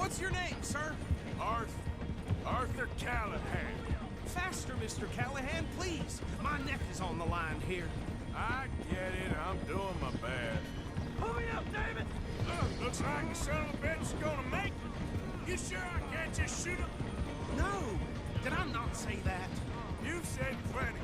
What's your name, sir? Arthur Callahan. Faster, Mr. Callahan, please. My neck is on the line here. I get it. I'm doing my best. Pull me up, David! Looks like the son of a bitch is gonna make it. You sure I can't just shoot him? No! Did I not say that? You've said plenty.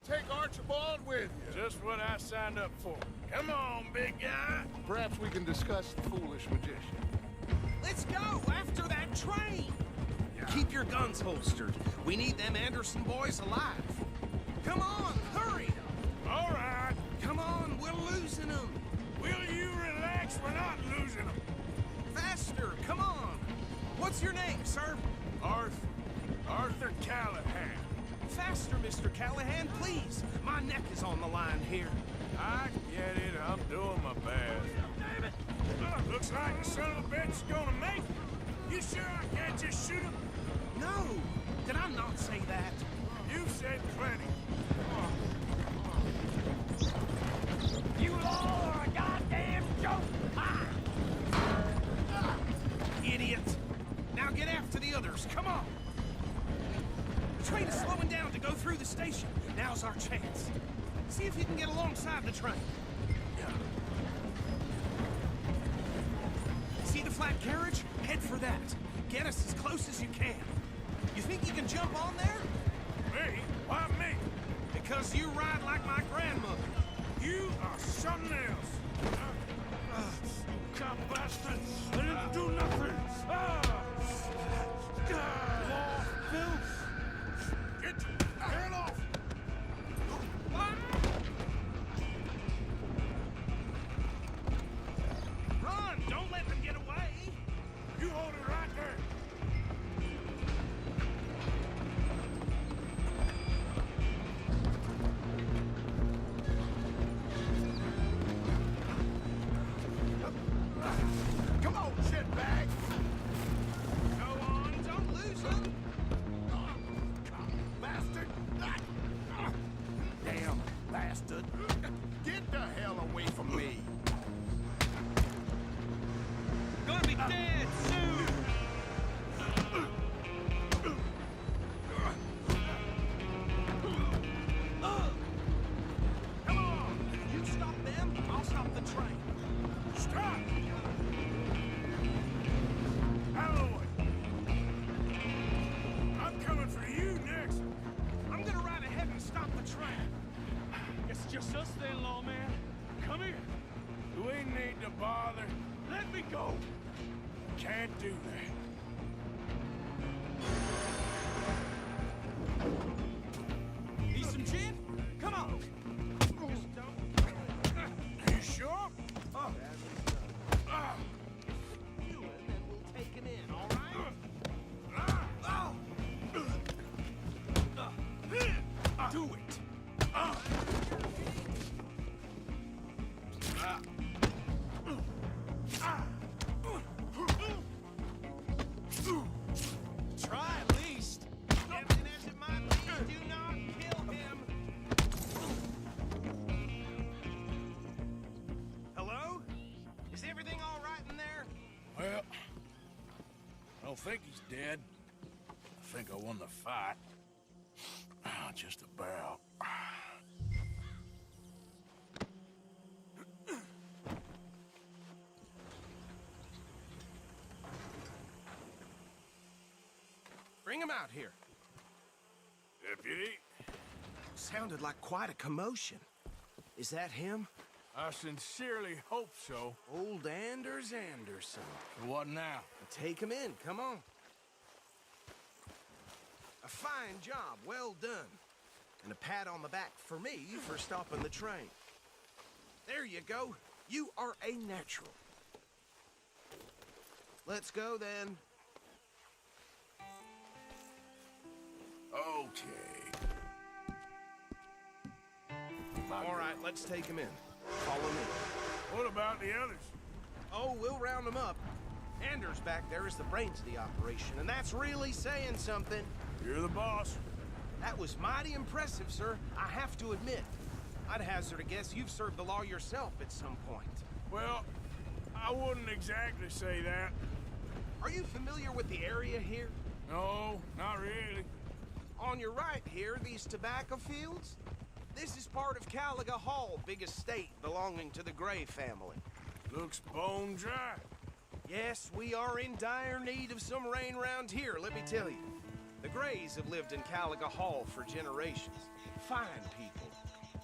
Take Archibald with you. Just what I signed up for. Come on, big guy. Perhaps we can discuss the foolish magician. Let's go after that train! Yeah. Keep your guns holstered. We need them Anderson boys alive. Come on, hurry! All right. Come on, we're losing them. Will you relax? We're not losing them. Faster, come on. What's your name, sir? Arthur Callahan. Faster, Mr. Callahan, please. My neck is on the line here. I get it. I'm doing my best. Damn it! Looks like the son of a bitch is gonna make it. You sure I can't just shoot him? No! Did I not say that? You've said plenty. You all are a goddamn joke! Idiot! Now get after the others, come on! The train is slowing down to go through the station. Now's our chance. See if you can get alongside the train. See the flat carriage? Head for that. Get us as close as you can. You think you can jump on there? Me? Why me? Because you ride like my grandmother. You are something else. You cop bastard! I didn't do nothing! Phil! Get off! Run! Don't let them get away! You hold it right there! Come on, shitbag! Go on, don't lose them! Bastard! Damn bastard! Get the hell away from me! Gonna be dead soon! Come on! You stop them, I'll stop the train. Stop! Alloway! I'm coming for you next! I'm gonna ride ahead and stop the train. It's just us then, lawman. Come here. We need to bother. Let me go. Can't do that. Need some gin? Come on! Just don't You sure? do it, and we'll take him in, all right? Do it! Try at least. Tempting as it might be, do not kill him. Hello? Is everything all right in there? Well, I don't think he's dead. I think I won the fight. Just about. Bring him out here. Deputy, Sounded like quite a commotion. Is that him? I sincerely hope so. Old Anders Anderson. What now? Take him in, come on. A fine job, well done. And a pat on the back for me for stopping the train. There you go. You are a natural. Let's go then. Okay. All right, let's take him in. Follow me. What about the others? Oh, we'll round them up. Anders back there is the brains of the operation, and that's really saying something. You're the boss. That was mighty impressive, sir. I have to admit. I'd hazard a guess you've served the law yourself at some point. Well, I wouldn't exactly say that. Are you familiar with the area here? No, not really. On your right here, these tobacco fields? This is part of Caliga Hall, big estate belonging to the Gray family. Looks bone dry. Yes, we are in dire need of some rain round here, let me tell you. The Grays have lived in Caliga Hall for generations. Fine people.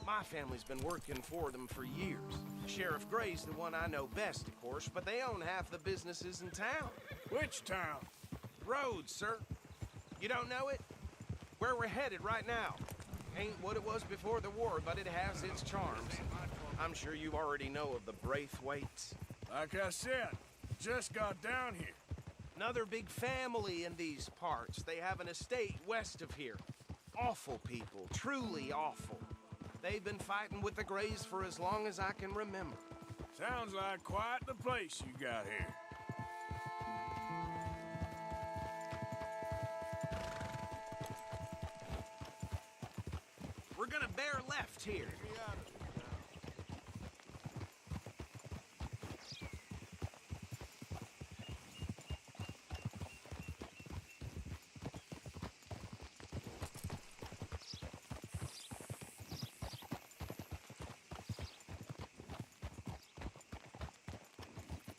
My family's been working for them for years. Sheriff Gray's the one I know best, of course, but they own half the businesses in town. Which town? Rhodes, sir. You don't know it? Where we're headed right now. Ain't what it was before the war, but it has its charms. I'm sure you already know of the Braithwaites. Like I said, just got down here. Another big family in these parts. They have an estate west of here. Awful people, truly awful. They've been fighting with the Grays for as long as I can remember. Sounds like quite the place you got here. We're gonna bear left here.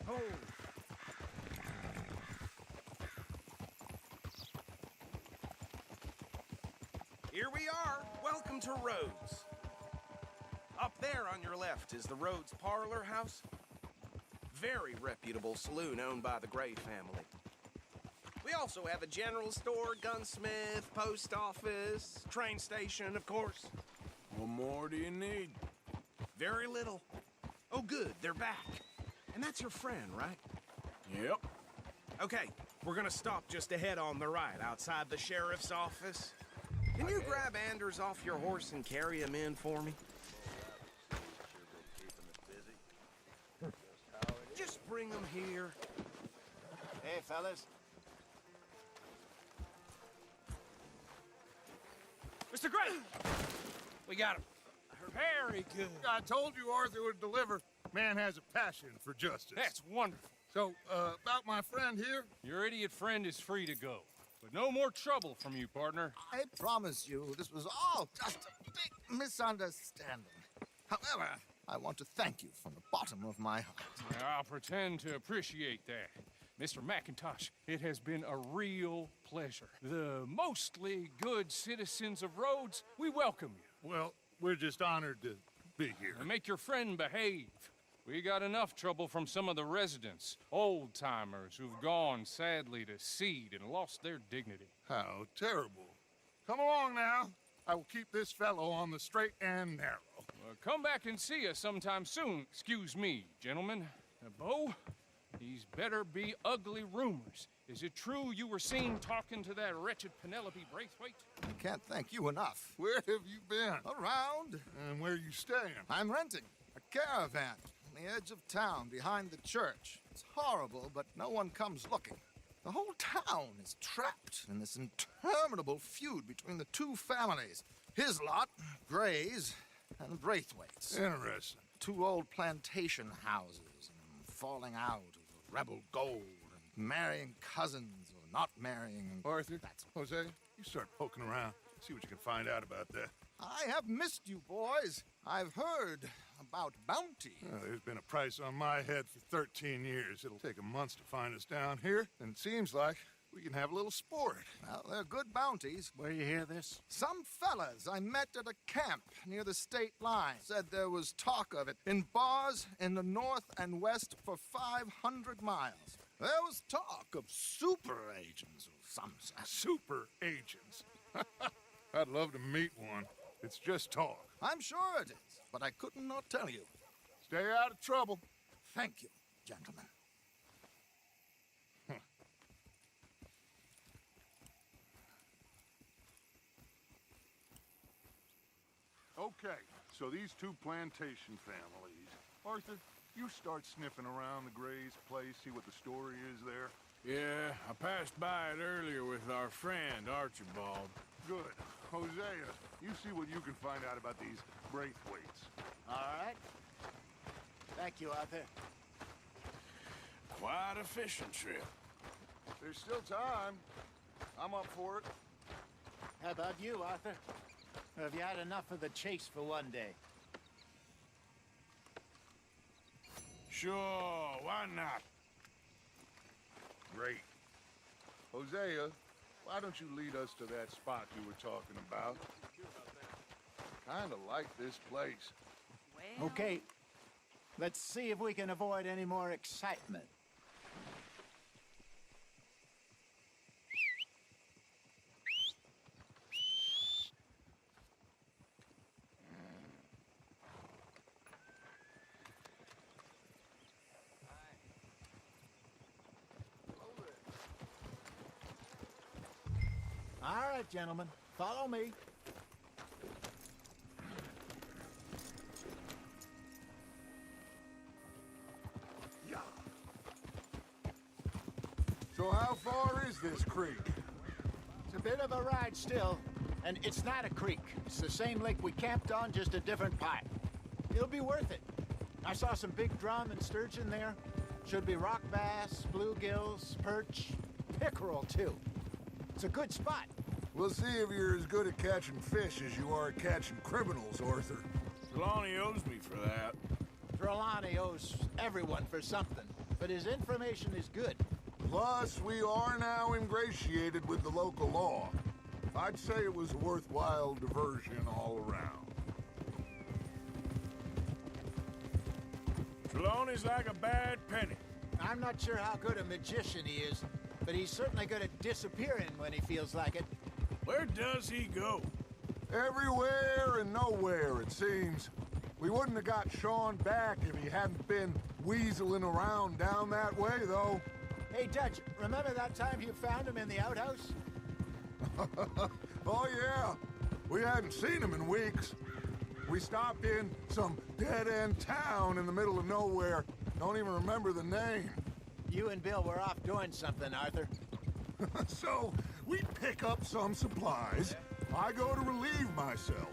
Oh. Here we are. Welcome to Rhodes. Up there on your left is the Rhodes Parlor House. Very reputable saloon owned by the Gray family. We also have a general store, gunsmith, post office, train station, of course. What more do you need? Very little. Oh, good, they're back. And that's your friend, right? Yep. Okay, we're gonna stop just ahead on the right, outside the sheriff's office. Can you grab Anders off your horse and carry him in for me? Just bring him here. Hey, fellas. Mr. Gray! We got him. Very good. I told you Arthur would deliver. Man has a passion for justice. That's wonderful. So, about my friend here? Your idiot friend is free to go. But no more trouble from you, partner. I promise you, this was all just a big misunderstanding. However, I want to thank you from the bottom of my heart. I'll pretend to appreciate that. Mr. McIntosh, it has been a real pleasure. The mostly good citizens of Rhodes, we welcome you. Well, we're just honored to be here. And make your friend behave. We got enough trouble from some of the residents, old-timers who've gone, sadly, to seed and lost their dignity. How terrible. Come along now. I will keep this fellow on the straight and narrow. Come back and see us sometime soon. Excuse me, gentlemen. Bo, these better be ugly rumors. Is it true you were seen talking to that wretched Penelope Braithwaite? I can't thank you enough. Where have you been? Around. And where are you staying? I'm renting a caravan on the edge of town behind the church. It's horrible, but no one comes looking. The whole town is trapped in this interminable feud between the two families. His lot, Gray's, and the Braithwaites. Interesting. Two old plantation houses and falling out over rebel gold and marrying cousins or not marrying. Arthur, Jose, you start poking around. See what you can find out about that. I have missed you, boys. I've heard about bounty. Well, there's been a price on my head for 13 years. It'll take a month to find us down here, and it seems like we can have a little sport. Well, they're good bounties. Where you hear this? Some fellas I met at a camp near the state line said there was talk of it in bars in the north and west for 500 miles. There was talk of super agents of some sort. Super agents. I'd love to meet one. It's just talk. I'm sure it is, but I couldn't not tell you. Stay out of trouble. Thank you, gentlemen. Okay, so these two plantation families. Arthur, you start sniffing around the Gray's place, see what the story is there. Yeah, I passed by it earlier with our friend, Archibald. Good. Hosea, you see what you can find out about these Braithwaites. All right. Thank you, Arthur. Quite a fishing trip. There's still time. I'm up for it. How about you, Arthur? Or have you had enough of the chase for one day? Sure, why not? Great. Hosea, why don't you lead us to that spot you were talking about? Kinda like this place. Okay. Let's see if we can avoid any more excitement. All right, gentlemen, follow me. So how far is this creek? It's a bit of a ride still, and it's not a creek. It's the same lake we camped on, just a different pipe. It'll be worth it. I saw some big drum and sturgeon there. Should be rock bass, bluegills, perch, pickerel, too. It's a good spot. We'll see if you're as good at catching fish as you are at catching criminals, Arthur. Trelawney owes me for that. Trelawney owes everyone for something, but his information is good. Plus, we are now ingratiated with the local law. I'd say it was a worthwhile diversion all around. Trelawney's like a bad penny. I'm not sure how good a magician he is, but he's certainly good at disappearing when he feels like it. Where does he go? Everywhere and nowhere, it seems. We wouldn't have got Sean back if he hadn't been weaseling around down that way, though. Hey, Dutch, remember that time you found him in the outhouse? Oh, yeah. We hadn't seen him in weeks. We stopped in some dead-end town in the middle of nowhere. Don't even remember the name. You and Bill were off doing something, Arthur. So, we pick up some supplies. I go to relieve myself.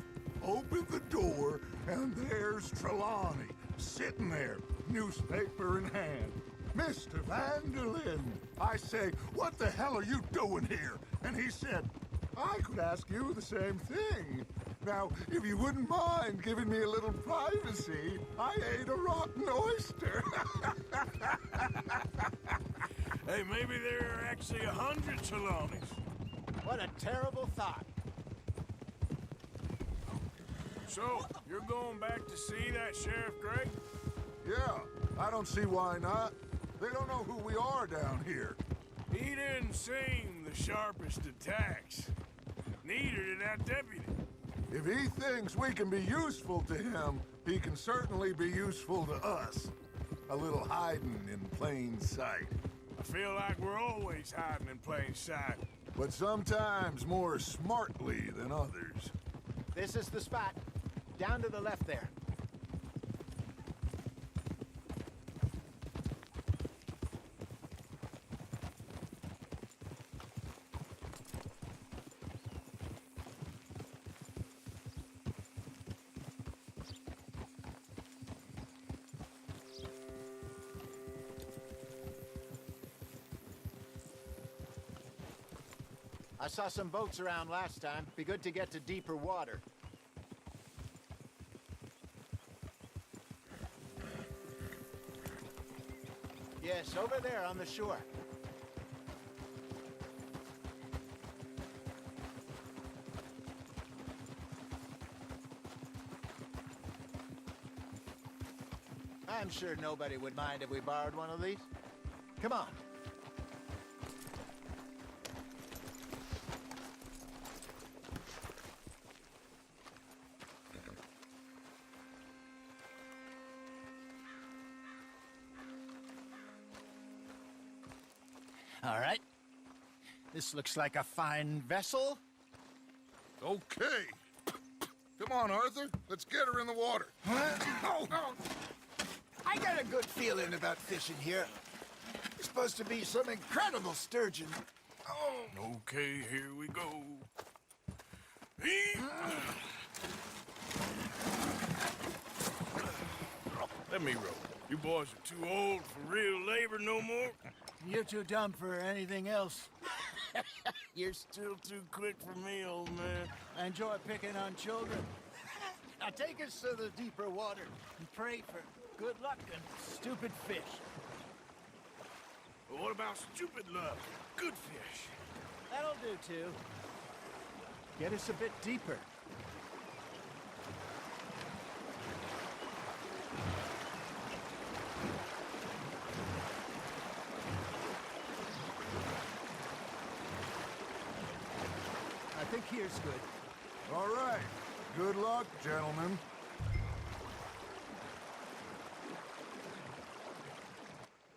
Open the door, and there's Trelawney, sitting there, newspaper in hand. Mr. Vanderlyn. I say, what the hell are you doing here? And he said, I could ask you the same thing. Now, if you wouldn't mind giving me a little privacy, I ate a rotten oyster. Hey, maybe there are actually 100 Trelawneys. What a terrible thought. So, you're going back to see that Sheriff Gray? Yeah, I don't see why not. They don't know who we are down here. He didn't seem the sharpest attacks. Neither did that deputy. If he thinks we can be useful to him, he can certainly be useful to us. A little hiding in plain sight. I feel like we're always hiding in plain sight. But sometimes more smartly than others. This is the spot. Down to the left there. I saw some boats around last time. Be good to get to deeper water. Yes, over there on the shore. I'm sure nobody would mind if we borrowed one of these. Come on. All right. This looks like a fine vessel. Okay. Come on, Arthur. Let's get her in the water. Oh. I got a good feeling about fishing here. It's supposed to be some incredible sturgeon. Oh. Okay, here we go. Let me row. You boys are too old for real labor no more. You're too dumb for anything else. You're still too quick for me, old man. I enjoy picking on children. Now take us to the deeper water and pray for good luck and stupid fish. Well, what about stupid luck? Good fish. That'll do, too. Get us a bit deeper. I think here's good. All right. Good luck, gentlemen.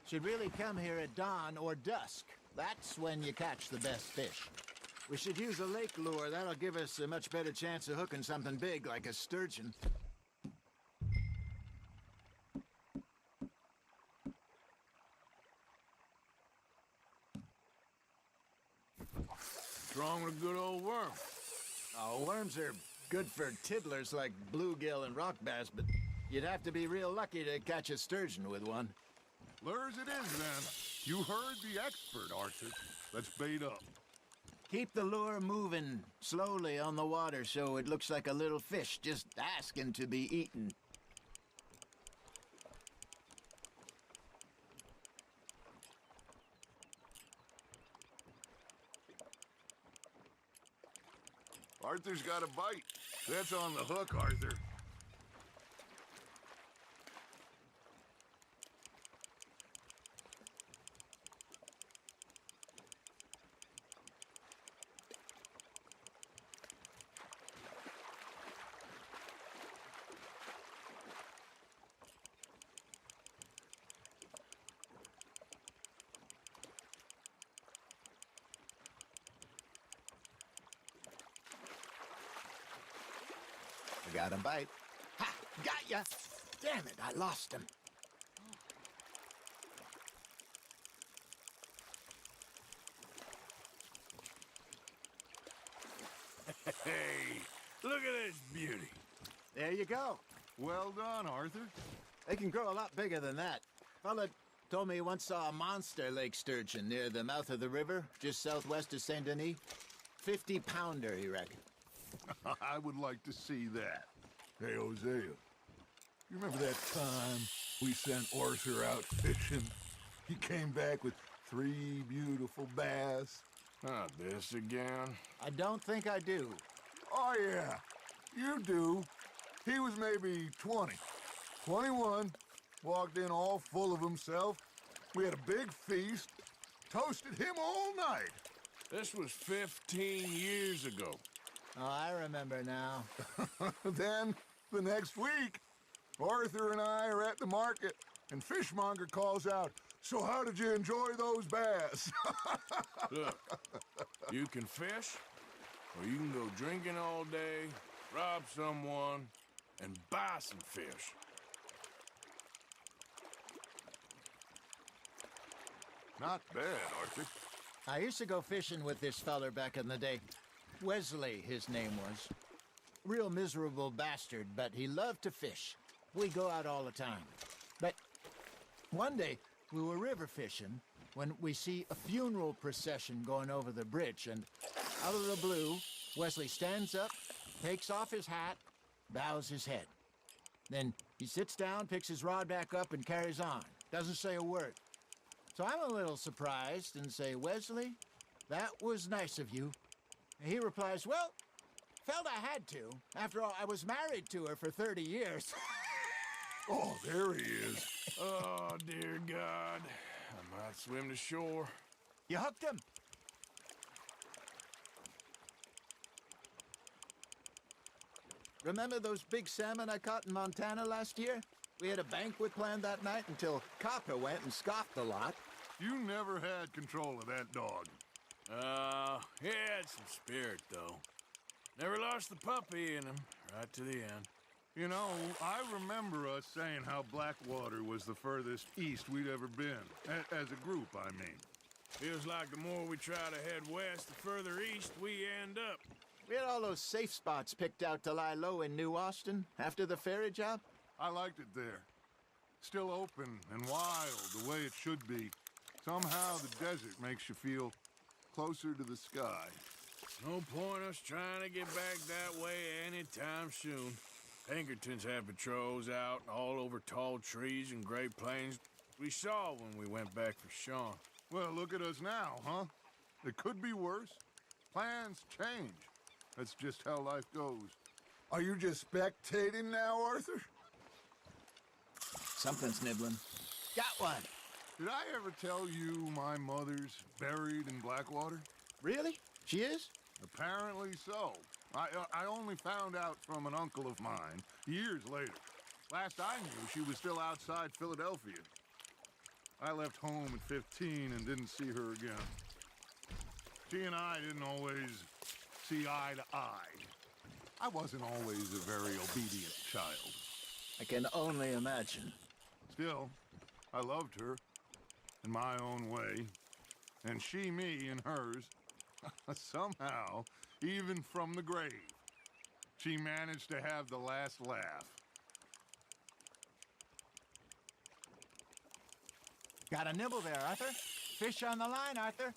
Should really come here at dawn or dusk. That's when you catch the best fish. We should use a lake lure. That'll give us a much better chance of hooking something big like a sturgeon. What's wrong with a good old worm? Oh, worms are good for tiddlers like bluegill and rock bass, but you'd have to be real lucky to catch a sturgeon with one. Lures it is, then. You heard the expert, Arthur. Let's bait up. Keep the lure moving slowly on the water so it looks like a little fish just asking to be eaten. Arthur's got a bite. That's on the hook, Arthur. I got him bite. Ha! Got ya! Damn it, I lost him. Hey, look at this beauty. There you go. Well done, Arthur. They can grow a lot bigger than that. Fella told me he once saw a monster lake sturgeon near the mouth of the river, just southwest of Saint Denis. 50-pounder, he reckoned. I would like to see that. Hey, Hosea, you remember that time we sent Arthur out fishing? He came back with 3 beautiful bass. Not this again. I don't think I do. Oh, yeah, you do. He was maybe 20, 21, walked in all full of himself. We had a big feast, toasted him all night. This was 15 years ago. Oh, I remember now. Then, the next week, Arthur and I are at the market, and Fishmonger calls out, "So how did you enjoy those bass?" Look, you can fish, or you can go drinking all day, rob someone, and buy some fish. Not bad, Arthur. I used to go fishing with this feller back in the day. Wesley, his name was. Real miserable bastard, but he loved to fish. We go out all the time. But one day, we were river fishing when we see a funeral procession going over the bridge, and out of the blue, Wesley stands up, takes off his hat, bows his head. Then he sits down, picks his rod back up, and carries on. Doesn't say a word. So I'm a little surprised and say, "Wesley, that was nice of you." And he replies, "Well, felt I had to. After all, I was married to her for 30 years. Oh, there he is. Oh, dear God. I might swim to shore. You hooked him? Remember those big salmon I caught in Montana last year? We had a banquet planned that night until Copper went and scoffed a lot. You never had control of that dog. He had some spirit, though. Never lost the puppy in him, right to the end. You know, I remember us saying how Blackwater was the furthest east we'd ever been. As a group, I mean. Feels like the more we try to head west, the further east we end up. We had all those safe spots picked out to lie low in New Austin after the ferry job. I liked it there. Still open and wild, the way it should be. Somehow the desert makes you feel closer to the sky. No point us trying to get back that way anytime soon. Pinkertons had patrols out all over tall trees and Great Plains. We saw when we went back for Sean. Well, look at us now, huh? It could be worse. Plans change. That's just how life goes. Are you just spectating now, Arthur? Something's nibbling. Got one. Did I ever tell you my mother's buried in Blackwater? Really? She is? Apparently so. I only found out from an uncle of mine years later. Last I knew, she was still outside Philadelphia. I left home at 15 and didn't see her again. She and I didn't always see eye to eye. I wasn't always a very obedient child. I can only imagine. Still, I loved her in my own way, and she me in hers. Somehow, even from the grave, she managed to have the last laugh. Got a nibble there, Arthur. Fish on the line, Arthur.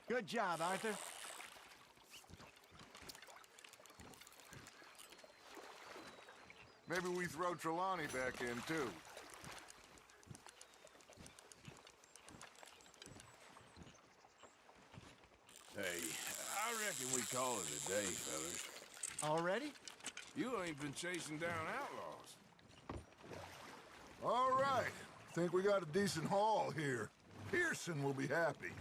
Good job, Arthur. Maybe we throw Trelawney back in, too. Hey, I reckon we call it a day, fellas. Already? You ain't been chasing down outlaws. All right. Think we got a decent haul here. Pearson will be happy.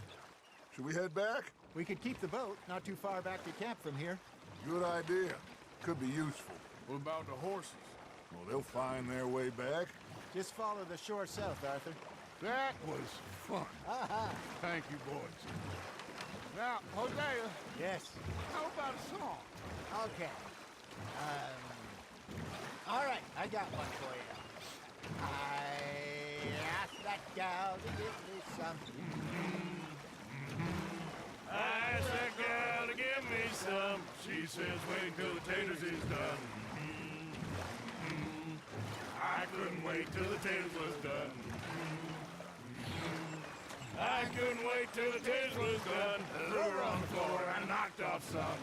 Should we head back? We could keep the boat not too far back to camp from here. Good idea. Could be useful. What about the horses? Well, they'll find their way back. Just follow the shore south, Arthur. That was fun. Thank you, boys. Now, Hosea, Yes. how about a song? Okay. All right, I got one for you. I asked that gal to give me some. I asked that gal to give me some. She says wait till the taters is done. I couldn't wait till the taters was done. I couldn't wait till the taters was done. Threw her on the floor and knocked off some.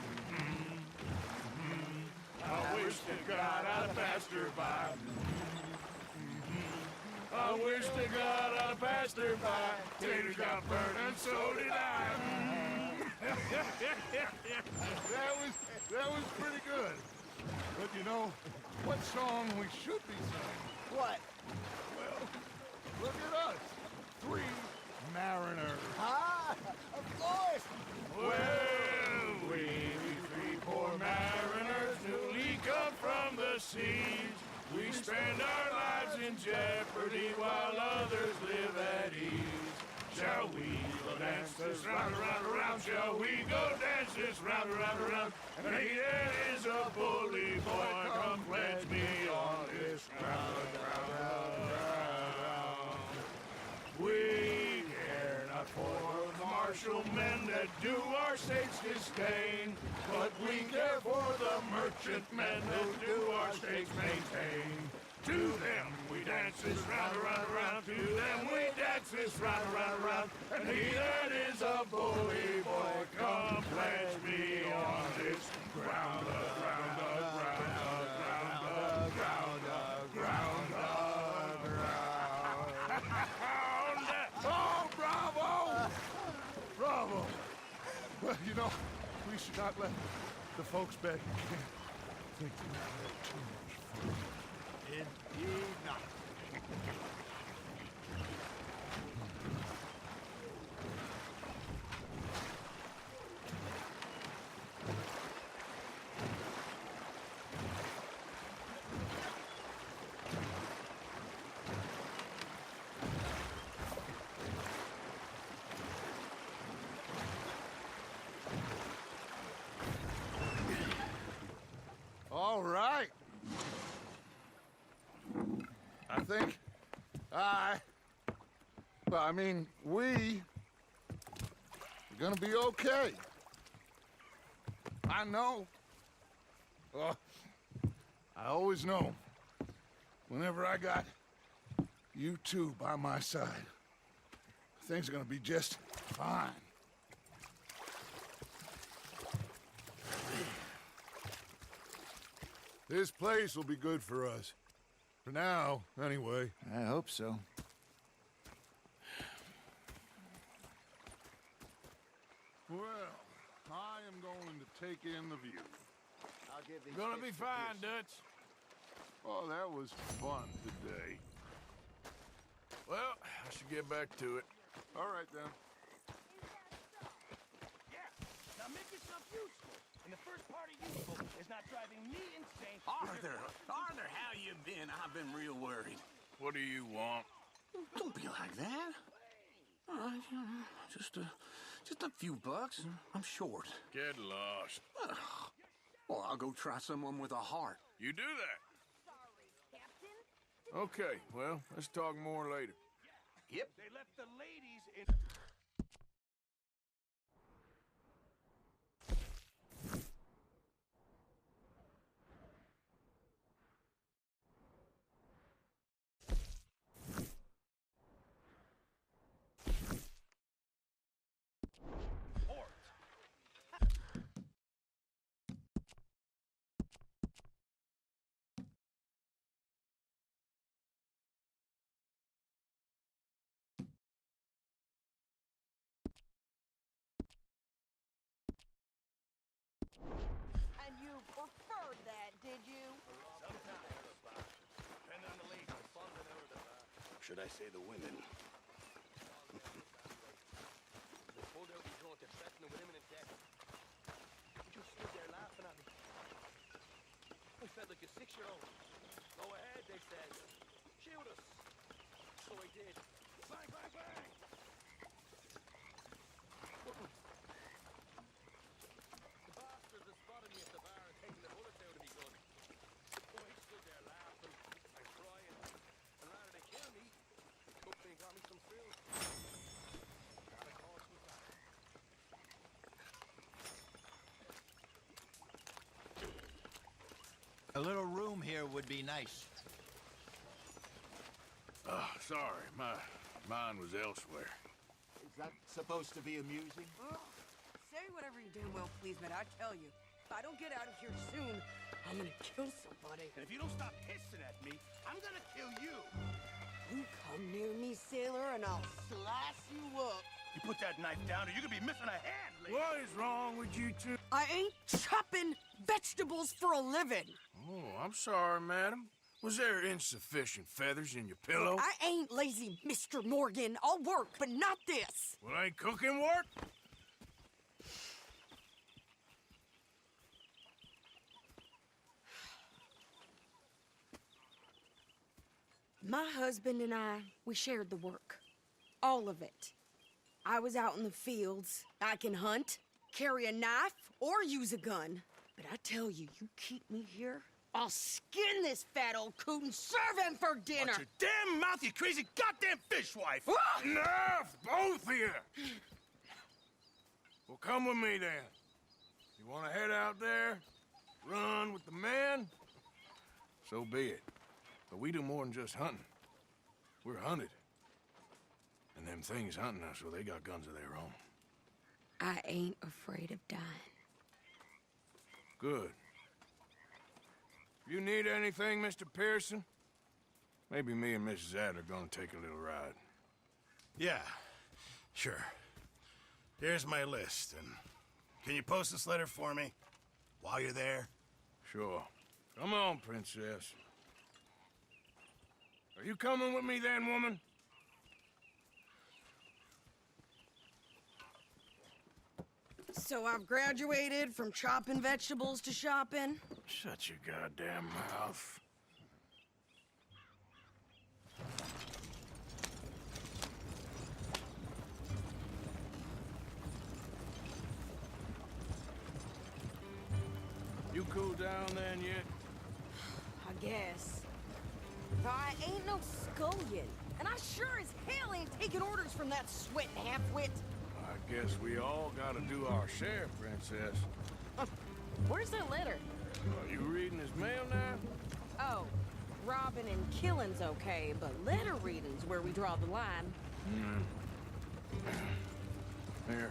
I wish to God I'd passed her by. I wish to God I'd passed her by. Taters got burned and so did I. That was pretty good. But you know, what song we should be singing? What? Well, look at us. 3 mariners. Ah, of course. Well, we three poor mariners newly come from the seas. We spend our lives in jeopardy while others live at ease. Shall we go dance this round, around, around? Shall we go dance this round, around, around? And he that is a bully boy, come pledge me on this ground, ground. We care not for the martial men that do our state's disdain, but we care for the merchant men that do our state's maintain. To them we dance this round, around, around. To them we dance this round, around, around. And he that is a bully boy, come pledge me on this ground, ground, ground, ground, ground, ground, ground. Oh, bravo! Bravo! Well, you know, we should not let the folks back in camp think that we had too much fun. Indeed not. think we are gonna be okay. I know. I always know. Whenever I got you two by my side, things are gonna be just fine. This place will be good for us. For now, anyway. I hope so. Well, I am going to take in the view. I'll give these Gonna be fine, Dutch. Oh, that was fun today. Well, I should get back to it. All right, then. Yeah, now make yourself useful. And the first part of useful is not driving me insane. Arthur, how you been? I've been real worried. What do you want? Don't be like that. Just a few bucks. I'm short. Get lost. Well, I'll go try someone with a heart. You do that? Okay, well, let's talk more later. Yep. They left the ladies in... And you preferred that, did you? Depending on the ladies. Should I say the women? Pulled out and drunk, expecting with imminent death. You just stood there laughing at me. I felt like a 6-year-old. Go ahead, they said. Shoot us. So I did. Bang, bang, bang! The bastards had spotted me at the bar and taken the bullets out of me gun. So I stood there laughing and crying. And rather than kill me, they took me and got me some food. And of course was that. A little room here would be nice. Oh, sorry, mine was elsewhere. Is that supposed to be amusing? Say whatever you damn well please, but I tell you, if I don't get out of here soon, I'm gonna kill somebody. And if you don't stop hissing at me, I'm gonna kill you. You come near me, sailor, and I'll slice you up. You put that knife down or you're gonna be missing a hand, lady. What is wrong with you two? I ain't chopping vegetables for a living. Oh, I'm sorry, madam. Was there insufficient feathers in your pillow? I ain't lazy, Mr. Morgan. I'll work, but not this. Well, ain't cooking work? My husband and I, we shared the work. All of it. I was out in the fields. I can hunt, carry a knife, or use a gun. But I tell you, you keep me here, I'll skin this fat old coot and serve him for dinner. Watch your damn mouth, you crazy goddamn fishwife! Enough, both of you! Well, come with me, then. You want to head out there, run with the men? So be it. But we do more than just hunting. We're hunted. And them things hunting us, well, they got guns of their own. I ain't afraid of dying. Good. You need anything, Mr. Pearson? Maybe me and Mrs. Adler are gonna take a little ride. Yeah, sure. Here's my list, and can you post this letter for me while you're there? Sure. Come on, princess. Are you coming with me then, woman? So I've graduated from chopping vegetables to shopping. Shut your goddamn mouth. You cool down then yet? I guess. I ain't no scullion, and I sure as hell ain't taking orders from that sweating half-wit. I guess we all gotta do our share, Princess. Where's that letter? Are you reading his mail now? Oh, robbing and killing's okay, but letter reading's where we draw the line. Here.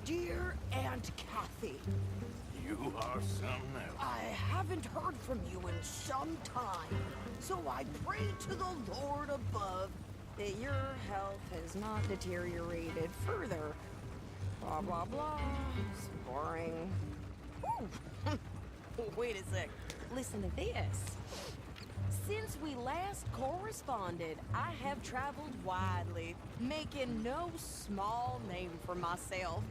Dear Aunt Kathy, You are something else. I haven't heard from you in some time, so I pray to the Lord above that your health has not deteriorated further. Blah, blah, blah. It's boring. Ooh. Wait a sec. Listen to this. Since we last corresponded, I have traveled widely, making no small name for myself.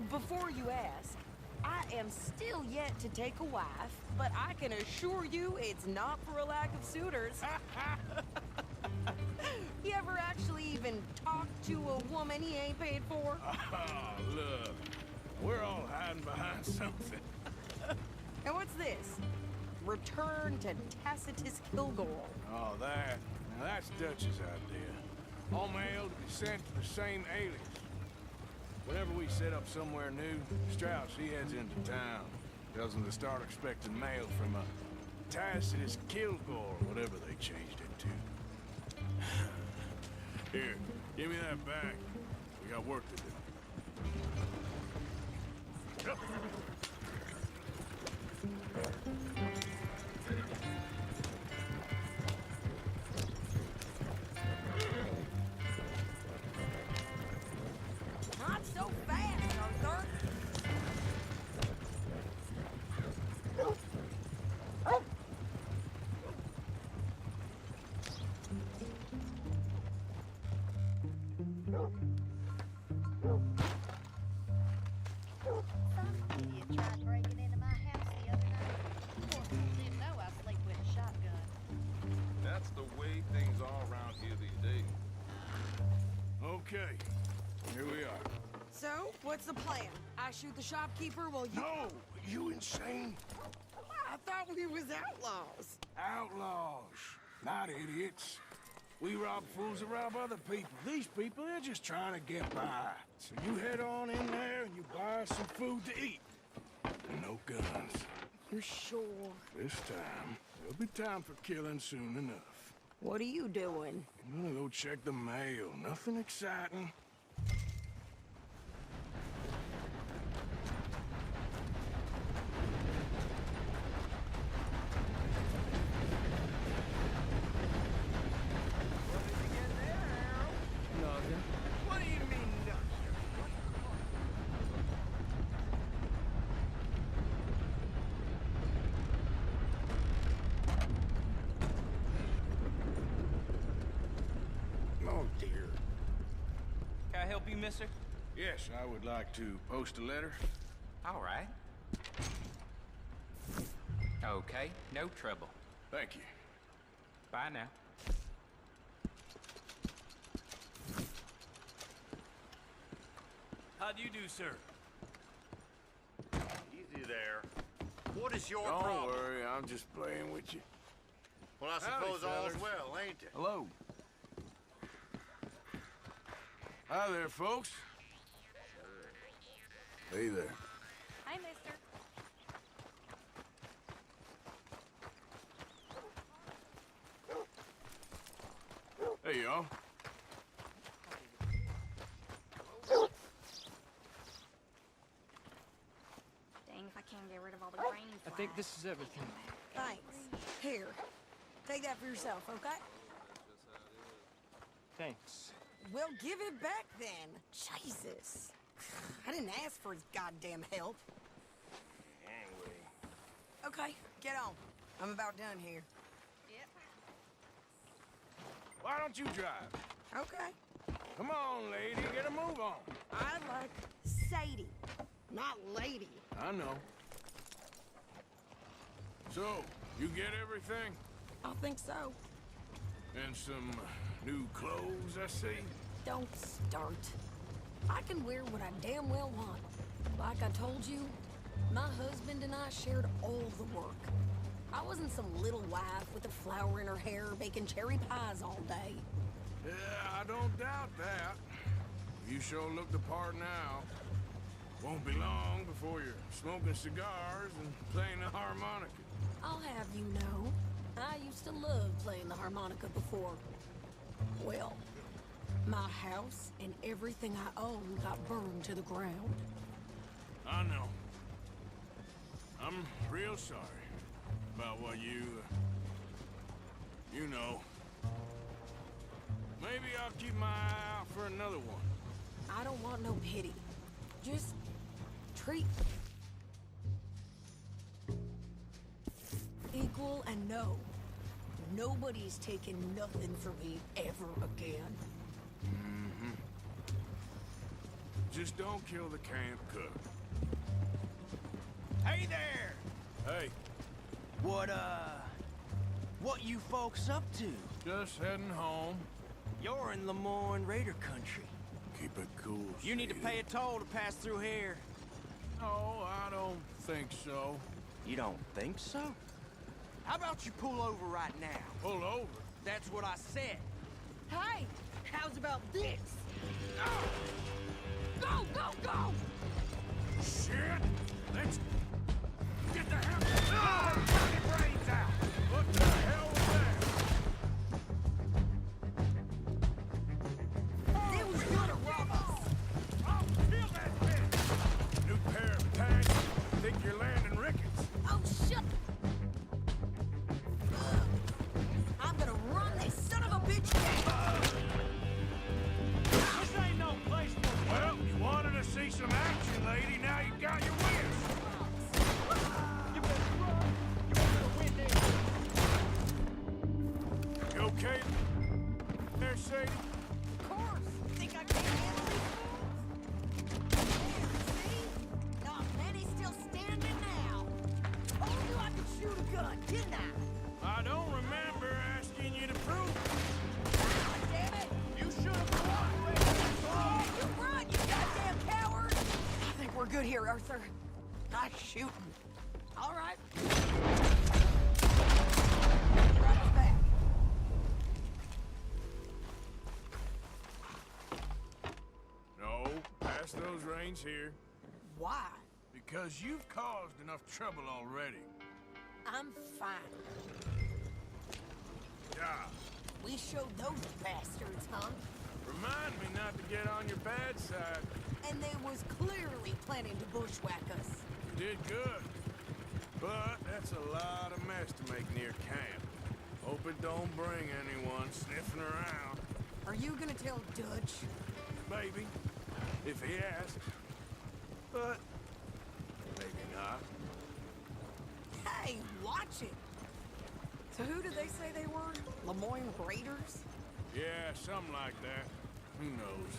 Before you ask, I am still yet to take a wife, but I can assure you it's not for a lack of suitors. You ever actually even talk to a woman he ain't paid for? Oh, look. We're all hiding behind something. And what's this? Return to Tacitus Kilgore. Oh, that. Now, that's Dutch's idea. All mail to be sent to the same alias. Whenever we set up somewhere new, Strauss, he heads into town. Tells them to start expecting mail from a Tacitus Kilgore, whatever they changed it to. Here, give me that back. We got work to do. Not so fast, Arthur. Some idiot tried breaking into my house the other night. Poor fool didn't know I sleep with a shotgun. That's the way things are around here these days. Okay, here we are. So, what's the plan? I shoot the shopkeeper while you... No! You insane? I thought we was outlaws. Outlaws, not idiots. We rob fools that rob other people. These people, they're just trying to get by. So you head on in there and you buy us some food to eat. And no guns. You sure? This time, there'll be time for killing soon enough. What are you doing? I'm gonna go check the mail. Nothing exciting. Nothing. What do you mean, nothing? Oh, dear. Can I help you, mister? Yes, I would like to post a letter. All right. Okay, no trouble. Thank you. Bye now. How do you do, sir? Easy there. What is your Don't problem? worry, I'm just playing with you. Well, I Howdy, suppose all's fellas. well, ain't it? Hello. Hi there, folks. Hey there. Hey, mister. Hey, y'all. Dang, if I can't get rid of all the grainy I think this is everything. Thanks. Here. Take that for yourself, okay? Thanks. Well, give it back then. Jesus. I didn't ask for his goddamn help. Anyway. Okay, get on. I'm about done here. Yep. Why don't you drive? Okay. Come on, lady, get a move on. I like Sadie, not lady. I know. So, you get everything? I think so. And some new clothes, I see? Don't start. I can wear what I damn well want. Like I told you, My husband and I shared all the work. I wasn't some little wife with a flower in her hair baking cherry pies all day. Yeah, I don't doubt that. You sure look the part now. Won't be long before you're smoking cigars and playing the harmonica. I'll have you know, I used to love playing the harmonica before. Well, my house and everything I owned got burned to the ground. I know. I'm real sorry about what you know. Maybe I'll keep my eye out for another one. I don't want no pity. Just treat equal and no. Nobody's taking nothing from me ever again. Mm-hmm. Just don't kill the camp cook. Hey there! Hey. What you folks up to? Just heading home. You're in Lemoyne Raider country. Keep it cool, You need to pay a toll to pass through here. No, I don't think so. You don't think so? How about you pull over right now? Pull over? That's what I said. Hey, how's about this? Go, go, go! Shit! Let's get the hell... Oh, knock your brains out! What the hell was that? They was gonna rob us. Oh, kill that bitch! New pair of tags. Think you're landing rickets. Oh, shit! I'm gonna run this son of a bitch down! This ain't no place for... Well, you wanted to see some action, lady. Now you got your wish. You better run. You better win this. You okay there, Sadie? Of course! Think I can't handle these fools? There, see? Not many still standing now. Told you I could shoot a gun, didn't I? I don't remember asking you to prove it. God damn it! You should have cooperated. You run, you goddamn coward! I think we're good here, Arthur. Nice shooting. All right. Right us back. No, pass those reins here. Why? Because you've caused enough trouble already. I'm fine. Yeah. We showed those bastards, huh? Remind me not to get on your bad side. And they was clearly planning to bushwhack us. You did good. But that's a lot of mess to make near camp. Hope it don't bring anyone sniffing around. Are you gonna tell Dutch? Maybe. If he asks. But maybe not. Hey, watch it! So who did they say they were? Lemoyne Raiders? Yeah, something like that. Who knows?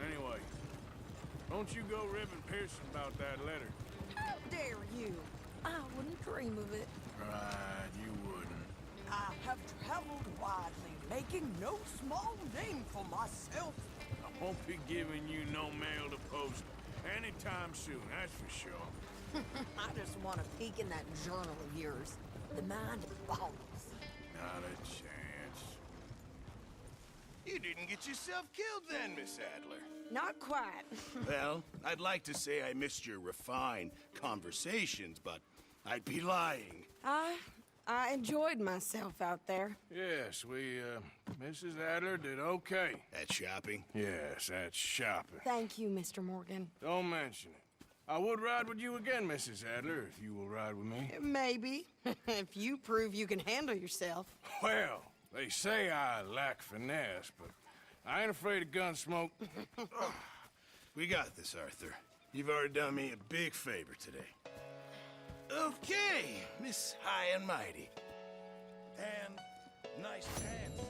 Anyway, don't you go ribbing Pearson about that letter. How dare you? I wouldn't dream of it. Right, you wouldn't. I have traveled widely, making no small name for myself. I won't be giving you no mail to post anytime soon, that's for sure. I just want to peek in that journal of yours. The mind boggles. Not a chance. You didn't get yourself killed then, Miss Adler. Not quite. Well, I'd like to say I missed your refined conversations, but I'd be lying. I enjoyed myself out there. Yes, Mrs. Adler did okay. At shopping? Yes, that's shopping. Thank you, Mr. Morgan. Don't mention it. I would ride with you again, Mrs. Adler, if you will ride with me. Maybe. If you prove you can handle yourself. Well, they say I lack finesse, but I ain't afraid of gun smoke. We got this, Arthur. You've already done me a big favor today. Okay, Miss High and Mighty. And nice chance.